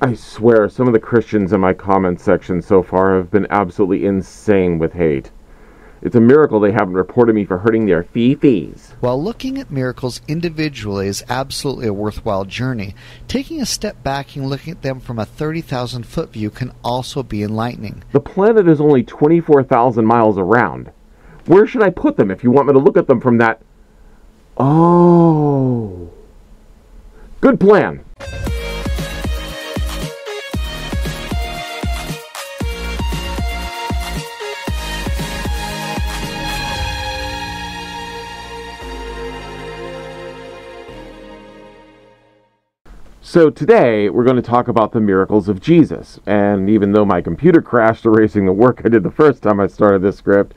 I swear, some of the Christians in my comments section so far have been absolutely insane with hate. It's a miracle they haven't reported me for hurting their fees. While looking at miracles individually is absolutely a worthwhile journey, taking a step back and looking at them from a 30,000-foot view can also be enlightening. The planet is only 24,000 miles around. Where should I put them if you want me to look at them from that? Oh. Good plan. So today, we're going to talk about the miracles of Jesus. And even though my computer crashed erasing the work I did the first time I started this script,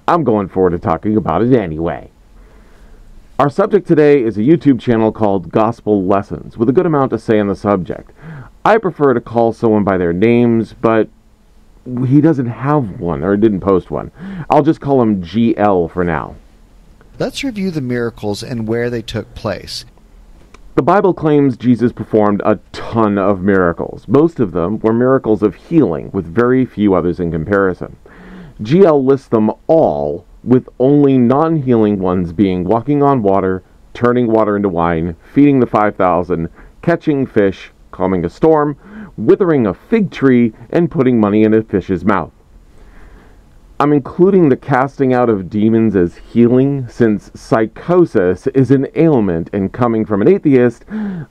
I'm going forward to talking about it anyway. Our subject today is a YouTube channel called Gospel Lessons, with a good amount to say on the subject. I prefer to call someone by their names, but he doesn't have one, or didn't post one. I'll just call him GL for now. Let's review the miracles and where they took place. The Bible claims Jesus performed a ton of miracles. Most of them were miracles of healing, with very few others in comparison. GL lists them all, with only non-healing ones being walking on water, turning water into wine, feeding the 5,000, catching fish, calming a storm, withering a fig tree, and putting money in a fish's mouth. I'm including the casting out of demons as healing, since psychosis is an ailment, and coming from an atheist,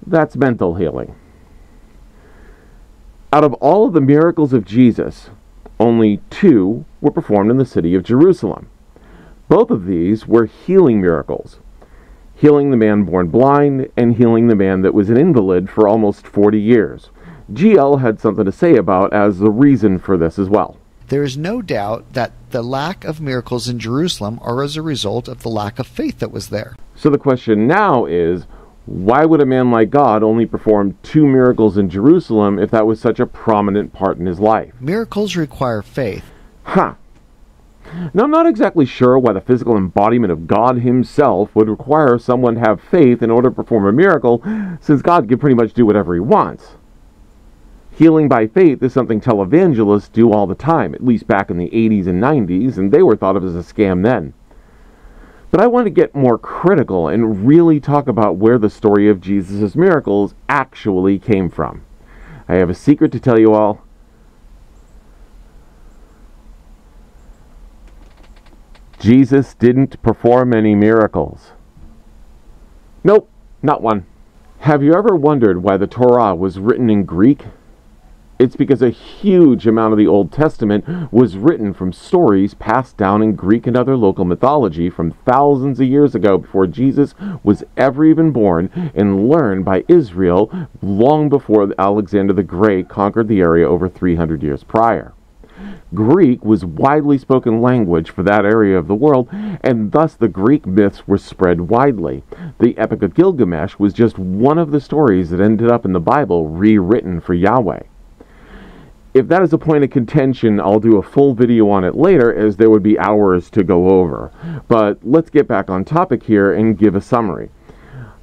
that's mental healing. Out of all of the miracles of Jesus, only 2 were performed in the city of Jerusalem. Both of these were healing miracles, healing the man born blind and healing the man that was an invalid for almost 40 years. GL had something to say about as the reason for this as well. There is no doubt that the lack of miracles in Jerusalem are as a result of the lack of faith that was there. So the question now is, why would a man like God only perform 2 miracles in Jerusalem if that was such a prominent part in his life? Miracles require faith. Now, I'm not exactly sure why the physical embodiment of God himself would require someone to have faith in order to perform a miracle, since God can pretty much do whatever he wants. Healing by faith is something televangelists do all the time, at least back in the 80s and 90s, and they were thought of as a scam then. But I want to get more critical and really talk about where the story of Jesus' miracles actually came from. I have a secret to tell you all. Jesus didn't perform any miracles. Nope, not one. Have you ever wondered why the Torah was written in Greek? It's because a huge amount of the Old Testament was written from stories passed down in Greek and other local mythology from thousands of years ago before Jesus was ever even born, and learned by Israel long before Alexander the Great conquered the area over 300 years prior. Greek was widely spoken language for that area of the world, and thus the Greek myths were spread widely. The Epic of Gilgamesh was just one of the stories that ended up in the Bible rewritten for Yahweh. If that is a point of contention, I'll do a full video on it later, as there would be hours to go over. But let's get back on topic here and give a summary.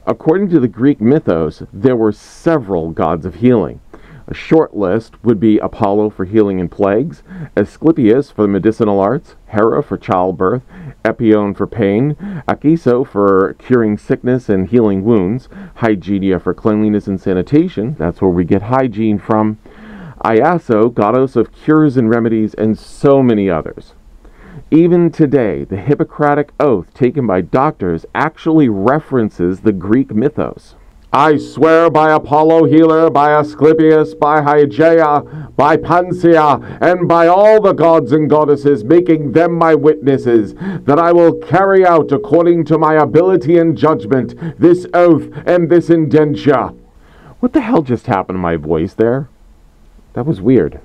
According to the Greek mythos, there were several gods of healing. A short list would be Apollo for healing and plagues, Asclepius for the medicinal arts, Hera for childbirth, Epion for pain, Akiso for curing sickness and healing wounds, Hygienia for cleanliness and sanitation, that's where we get hygiene from, Iaso, goddess of cures and remedies, and so many others. Even today, the Hippocratic Oath taken by doctors actually references the Greek mythos. I swear by Apollo healer, by Asclepius, by Hygeia, by Panacea, and by all the gods and goddesses, making them my witnesses, that I will carry out according to my ability and judgment this oath and this indenture. What the hell just happened to my voice there? That was weird.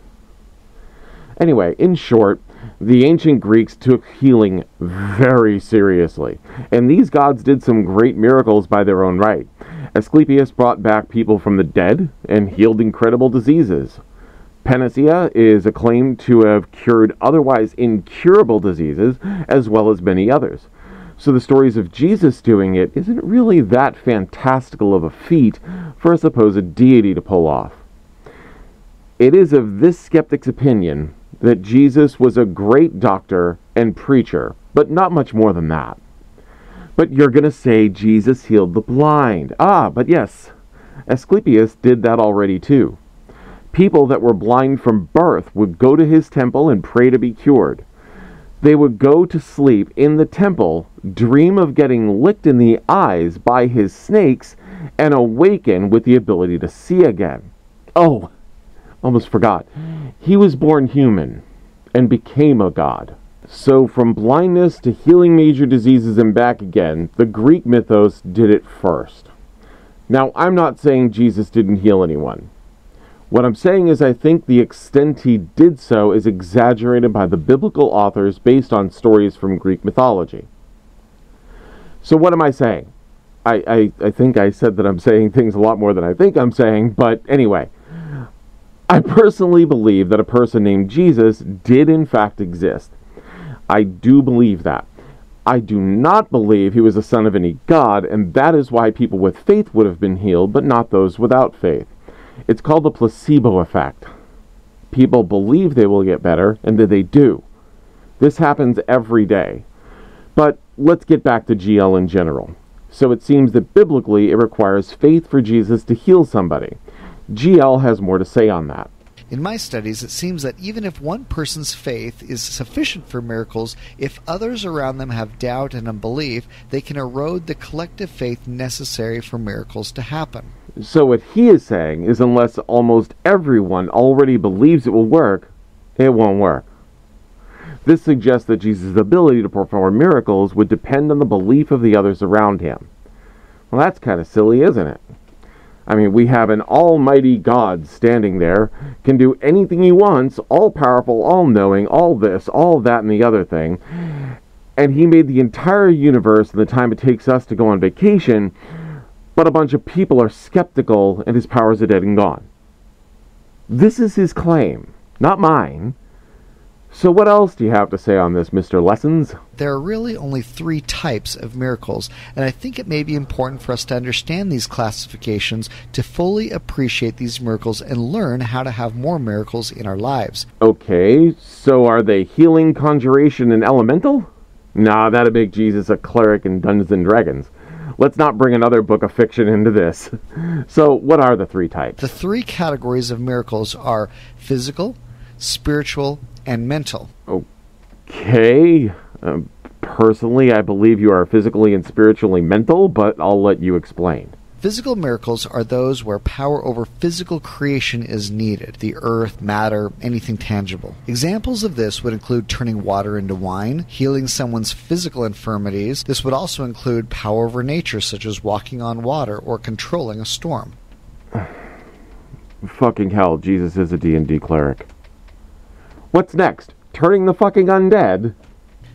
Anyway, in short, the ancient Greeks took healing very seriously, and these gods did some great miracles by their own right. Asclepius brought back people from the dead and healed incredible diseases. Panacea is acclaimed to have cured otherwise incurable diseases, as well as many others. So the stories of Jesus doing it isn't really that fantastical of a feat for a supposed deity to pull off. It is of this skeptic's opinion that Jesus was a great doctor and preacher, but not much more than that. But you're going to say Jesus healed the blind. But yes, Asclepius did that already too. People that were blind from birth would go to his temple and pray to be cured. They would go to sleep in the temple, dream of getting licked in the eyes by his snakes, and awaken with the ability to see again. Oh, almost forgot. He was born human and became a god. So from blindness to healing major diseases and back again, the Greek mythos did it first. Now, I'm not saying Jesus didn't heal anyone. What I'm saying is I think the extent he did so is exaggerated by the biblical authors based on stories from Greek mythology. So what am I saying? I think I said that I'm saying things a lot more than I think I'm saying, but anyway. I personally believe that a person named Jesus did in fact exist. I do believe that. I do not believe he was the son of any god, and that is why people with faith would have been healed, but not those without faith. It's called the placebo effect. People believe they will get better, and then they do. This happens every day. But let's get back to GL in general. So it seems that biblically it requires faith for Jesus to heal somebody. GL has more to say on that. In my studies, it seems that even if one person's faith is sufficient for miracles, if others around them have doubt and unbelief, they can erode the collective faith necessary for miracles to happen. So what he is saying is unless almost everyone already believes it will work, it won't work. This suggests that Jesus' ability to perform miracles would depend on the belief of the others around him. Well, that's kind of silly, isn't it? I mean, we have an almighty God standing there, can do anything he wants, all-powerful, all-knowing, all this, all that, and the other thing. And he made the entire universe in the time it takes us to go on vacation, but a bunch of people are skeptical and his powers are dead and gone. This is his claim, not mine. So what else do you have to say on this, Mr. Lessons? There are really only 3 types of miracles, and I think it may be important for us to understand these classifications to fully appreciate these miracles and learn how to have more miracles in our lives. Okay, so are they healing, conjuration, and elemental? Nah, that'd make Jesus a cleric in Dungeons and Dragons. Let's not bring another book of fiction into this. So what are the 3 types? The 3 categories of miracles are physical, spiritual, and mental. Okay. Personally, I believe you are physically and spiritually mental, but I'll let you explain. Physical miracles are those where power over physical creation is needed. The earth, matter, anything tangible. Examples of this would include turning water into wine, healing someone's physical infirmities. This would also include power over nature, such as walking on water or controlling a storm. Fucking hell, Jesus is a D&D cleric. What's next? Turning the fucking undead?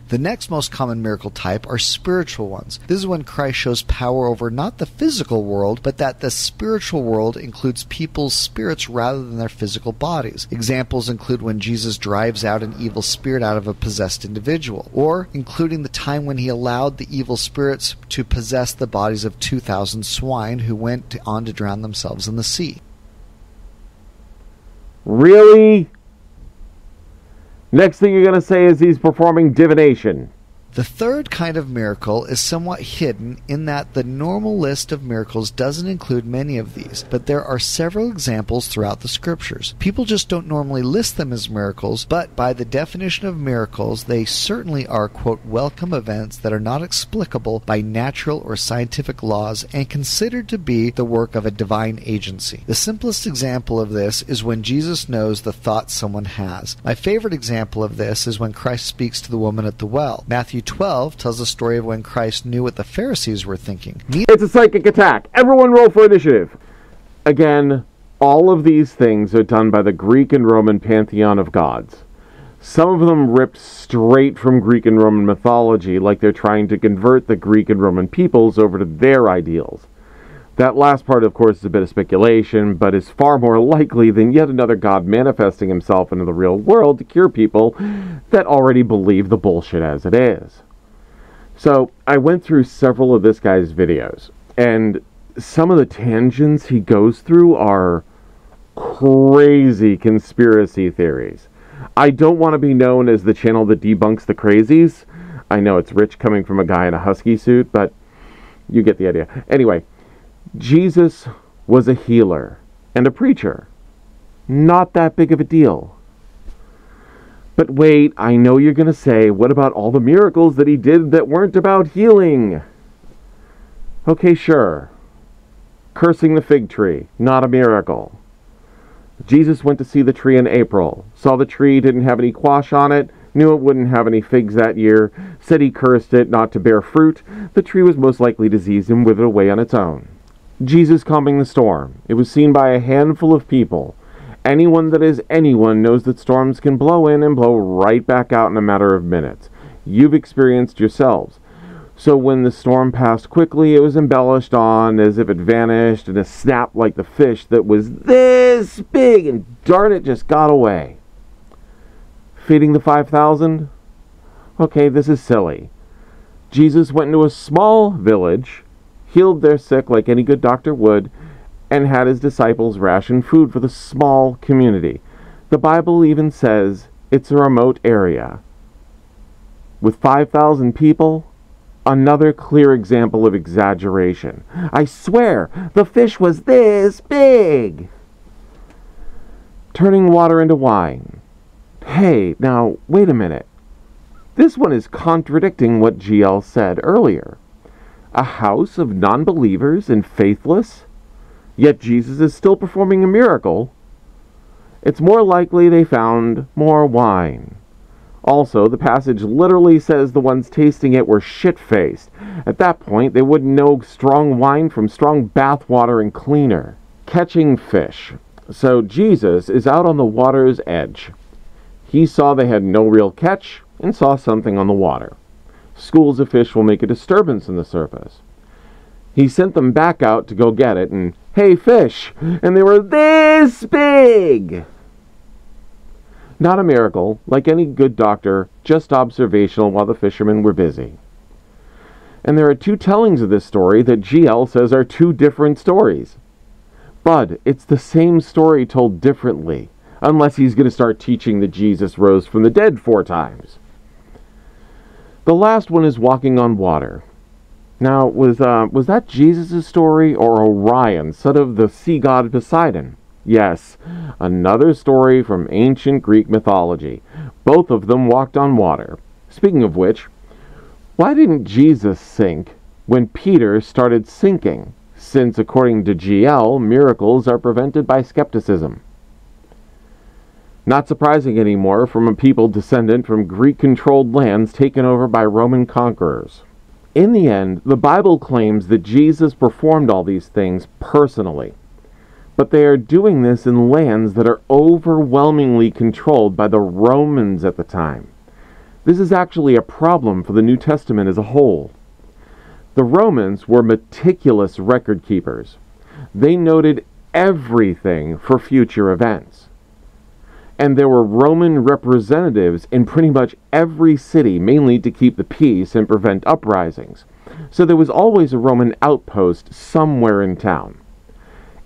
The next most common miracle type are spiritual ones. This is when Christ shows power over not the physical world, but that the spiritual world includes people's spirits rather than their physical bodies. Examples include when Jesus drives out an evil spirit out of a possessed individual, or including the time when he allowed the evil spirits to possess the bodies of 2,000 swine who went on to drown themselves in the sea. Really? Next thing you're going to say is he's performing divination. The third kind of miracle is somewhat hidden in that the normal list of miracles doesn't include many of these, but there are several examples throughout the scriptures. People just don't normally list them as miracles, but by the definition of miracles, they certainly are, quote, welcome events that are not explicable by natural or scientific laws and considered to be the work of a divine agency. The simplest example of this is when Jesus knows the thoughts someone has. My favorite example of this is when Christ speaks to the woman at the well. Matthew 12 tells the story of when Christ knew what the Pharisees were thinking. It's a psychic attack. Everyone roll for initiative. Again, all of these things are done by the Greek and Roman pantheon of gods. Some of them ripped straight from Greek and Roman mythology, like they're trying to convert the Greek and Roman peoples over to their ideals. That last part, of course, is a bit of speculation, but is far more likely than yet another god manifesting himself into the real world to cure people that already believe the bullshit as it is. So, I went through several of this guy's videos, and some of the tangents he goes through are crazy conspiracy theories. I don't want to be known as the channel that debunks the crazies. I know it's rich coming from a guy in a husky suit, but you get the idea. Anyway, Jesus was a healer and a preacher. Not that big of a deal. But wait, I know you're going to say, what about all the miracles that he did that weren't about healing? Okay, sure. Cursing the fig tree, not a miracle. Jesus went to see the tree in April, saw the tree didn't have any quash on it, knew it wouldn't have any figs that year, said he cursed it not to bear fruit. The tree was most likely diseased and withered away on its own. Jesus calming the storm. It was seen by a handful of people. Anyone that is anyone knows that storms can blow in and blow right back out in a matter of minutes. You've experienced yourselves. So when the storm passed quickly, it was embellished on as if it vanished in a snap like the fish that was this big and darn it just got away. Feeding the 5,000? Okay, this is silly. Jesus went into a small village, healed their sick like any good doctor would, and had his disciples ration food for the small community. The Bible even says it's a remote area. With 5,000 people, another clear example of exaggeration. I swear, the fish was this big. Turning water into wine. Hey, now, wait a minute. This one is contradicting what GL said earlier. A house of non-believers and faithless? Yet Jesus is still performing a miracle. It's more likely they found more wine. Also, the passage literally says the ones tasting it were shit-faced. At that point, they wouldn't know strong wine from strong bath water and cleaner. Catching fish. So Jesus is out on the water's edge. He saw they had no real catch and saw something on the water. Schools of fish will make a disturbance in the surface. He sent them back out to go get it, and hey, fish! And they were this big! Not a miracle, like any good doctor, just observational while the fishermen were busy. And there are two tellings of this story that GL says are two different stories. Bud, it's the same story told differently, unless he's going to start teaching that Jesus rose from the dead 4 times. The last one is walking on water. Now, was that Jesus' story or Orion, son of the sea god Poseidon? Yes, another story from ancient Greek mythology. Both of them walked on water. Speaking of which, why didn't Jesus sink when Peter started sinking? Since, according to GL, miracles are prevented by skepticism. Not surprising anymore from a people descendant from Greek-controlled lands taken over by Roman conquerors. In the end, the Bible claims that Jesus performed all these things personally, but they are doing this in lands that are overwhelmingly controlled by the Romans at the time. This is actually a problem for the New Testament as a whole. The Romans were meticulous record keepers. They noted everything for future events. And there were Roman representatives in pretty much every city, mainly to keep the peace and prevent uprisings. So there was always a Roman outpost somewhere in town.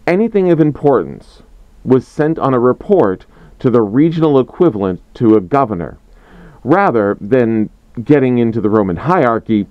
Anything of importance was sent on a report to the regional equivalent to a governor. Rather than getting into the Roman hierarchy,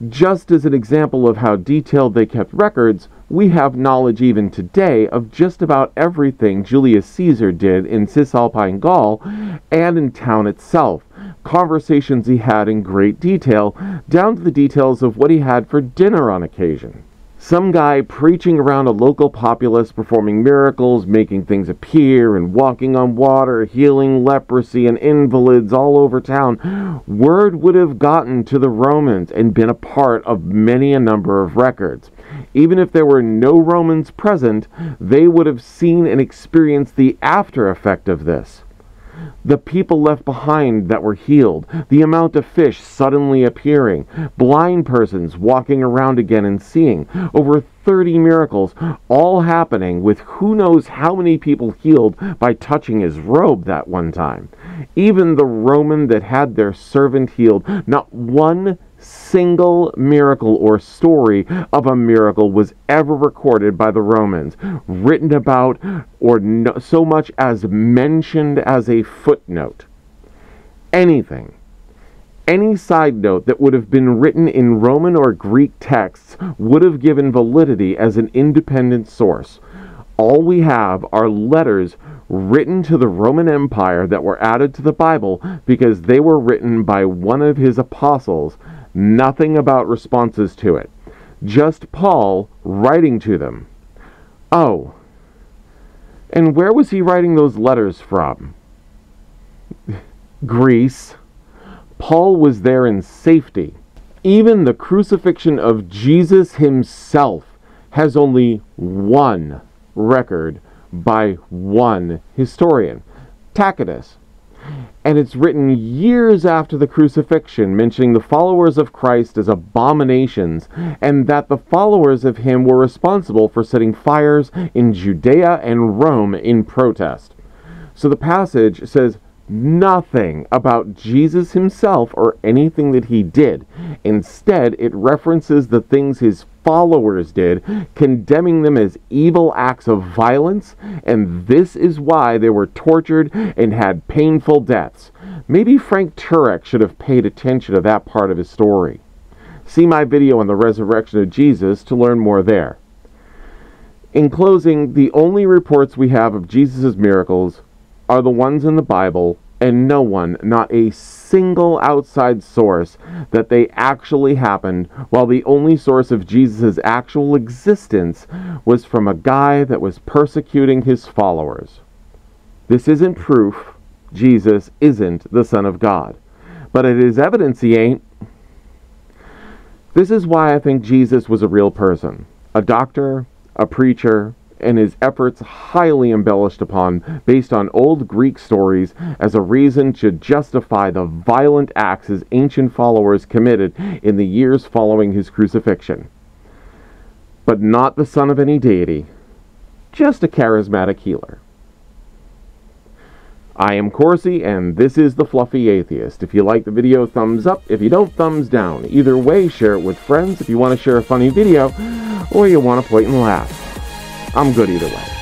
just as an example of how detailed they kept records, we have knowledge even today of just about everything Julius Caesar did in Cisalpine Gaul and in town itself. Conversations he had in great detail, down to the details of what he had for dinner on occasion. Some guy preaching around a local populace, performing miracles, making things appear, and walking on water, healing leprosy and invalids all over town. Word would have gotten to the Romans and been a part of many a number of records. Even if there were no Romans present, they would have seen and experienced the after effect of this. The people left behind that were healed, the amount of fish suddenly appearing, blind persons walking around again and seeing, over 30 miracles, all happening with who knows how many people healed by touching his robe that one time. Even the Roman that had their servant healed, not one single miracle or story of a miracle was ever recorded by the Romans, written about, or so much as mentioned as a footnote. Anything. Any side note that would have been written in Roman or Greek texts would have given validity as an independent source. All we have are letters written to the Roman Empire that were added to the Bible because they were written by one of his apostles. Nothing about responses to it. Just Paul writing to them. Oh, and where was he writing those letters from? Greece. Paul was there in safety. Even the crucifixion of Jesus himself has only one record by one historian, Tacitus. And it's written years after the crucifixion, mentioning the followers of Christ as abominations, and that the followers of him were responsible for setting fires in Judea and Rome in protest. So the passage says nothing about Jesus himself or anything that he did. Instead, it references the things his followers did, condemning them as evil acts of violence, and this is why they were tortured and had painful deaths. Maybe Frank Turek should have paid attention to that part of his story. See my video on the resurrection of Jesus to learn more there. In closing, the only reports we have of Jesus' miracles are the ones in the Bible, and no one, not a single outside source, that they actually happened, while the only source of Jesus' actual existence was from a guy that was persecuting his followers. This isn't proof Jesus isn't the Son of God, but it is evidence he ain't. This is why I think Jesus was a real person, a doctor, a preacher, and his efforts highly embellished upon based on old Greek stories as a reason to justify the violent acts his ancient followers committed in the years following his crucifixion. But not the son of any deity, just a charismatic healer. I am Corsi, and this is The Fluffy Atheist. If you like the video, thumbs up. If you don't, thumbs down. Either way, share it with friends if you want to share a funny video, or you want to point and laugh. I'm good either way.